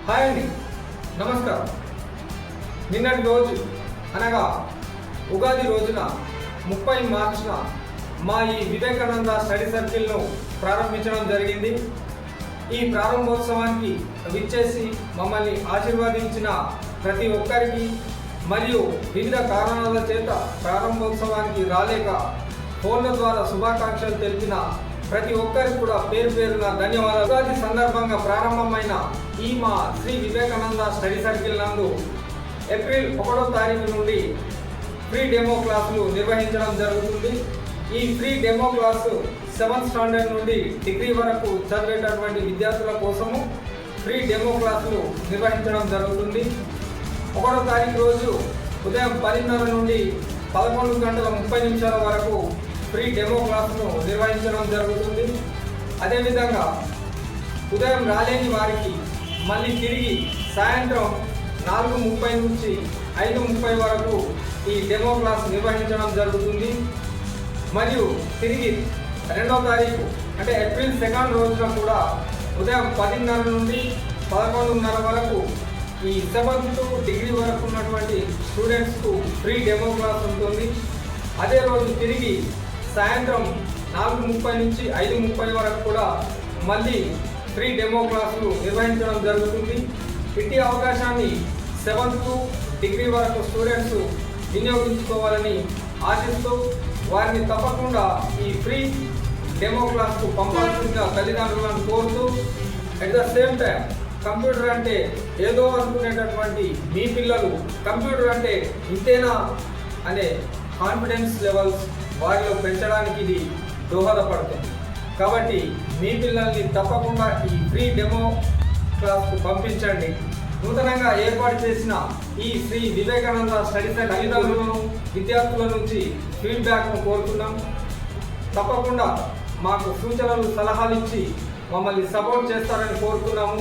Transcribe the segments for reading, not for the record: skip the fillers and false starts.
Hi అండి, నమస్కారం. నిన్నటి రోజు అనగా ఉగాది రోజున 30 మార్చిన మా ఈ వివేకానంద స్టడీ సర్కిల్ను ప్రారంభించడం జరిగింది. ఈ ప్రారంభోత్సవానికి విచ్చేసి మమ్మల్ని ఆశీర్వదించిన ప్రతి ఒక్కరికి మరియు వివిధ కారణాల చేత ప్రారంభోత్సవానికి రాలేక ఫోన్ల ద్వారా శుభాకాంక్షలు తెలిపిన ప్రతి ఒక్కరికి కూడా పేరు పేరున ధన్యవాదాలు. ఉగాది సందర్భంగా ప్రారంభమైన ఈ మా శ్రీ వివేకానంద స్టడీ సర్కిల్ నందు ఏప్రిల్ 1వ తారీఖు నుండి ఫ్రీ డెమో క్లాసులు నిర్వహించడం జరుగుతుంది. ఈ free demo class 7th standard నుండి డిగ్రీ వరకు చదివేటటువంటి విద్యార్థుల కోసము ఫ్రీ డెమో క్లాసులు నిర్వహించడం జరుగుతుంది. 1వ తారీఖు రోజు ఉదయం 10:30 నుండి 11:30 వరకు ఫ్రీ డెమో క్లాసును నిర్వహించడం జరుగుతుంది. అదేవిధంగా ఉదయం రాలేని వారికి మళ్ళీ తిరిగి సాయంత్రం 4:30 నుంచి 5:30 వరకు ఈ డెమో క్లాస్ నిర్వహించడం జరుగుతుంది. మరియు తిరిగి 2వ తారీఖు అంటే ఏప్రిల్ 2nd రోజున కూడా ఉదయం 10:30 నుండి 11:30 వరకు ఈ 7th డిగ్రీ వరకు ఉన్నటువంటి స్టూడెంట్స్కు ఫ్రీ డెమో క్లాస్ ఉంటుంది. అదే రోజు తిరిగి సాయంత్రం 4:30 నుంచి 5:30 వరకు కూడా మళ్ళీ ఫ్రీ డెమో క్లాసులు నిర్వహించడం జరుగుతుంది. ఇట్టి అవకాశాన్ని 7th డిగ్రీ వరకు స్టూడెంట్స్ వినియోగించుకోవాలని ఆశిస్తూ వారిని తప్పకుండా ఈ ఫ్రీ డెమో క్లాస్కు పంపాల్సిందిగా తల్లిదండ్రులను కోరుతూ, at the same time computer అంటే ఏదో అనుకునేటటువంటి మీ పిల్లలు కంప్యూటర్ అంటే ఇంతేనా అనే కాన్ఫిడెన్స్ లెవెల్స్ వారిలో పెంచడానికి ఇది దోహదపడుతుంది. కాబట్టి మీ పిల్లల్ని తప్పకుండా ఈ ఫ్రీ డెమో క్లాస్కు పంపించండి. నూతనంగా ఏర్పాటు చేసిన ఈ శ్రీ వివేకానంద స్టడీ సెంటర్ తల్లిదండ్రులను విద్యార్థుల నుంచి ఫీడ్బ్యాక్ను కోరుతున్నాం. తప్పకుండా మాకు సూచనలు సలహాలు ఇచ్చి మమ్మల్ని సపోర్ట్ చేస్తారని కోరుతున్నాము.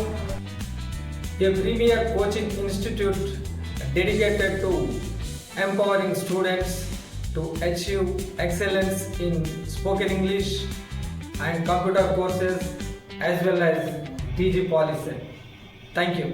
A premier coaching institute dedicated to empowering students to achieve excellence in spoken English and computer courses as well as PG Policy. Thank you.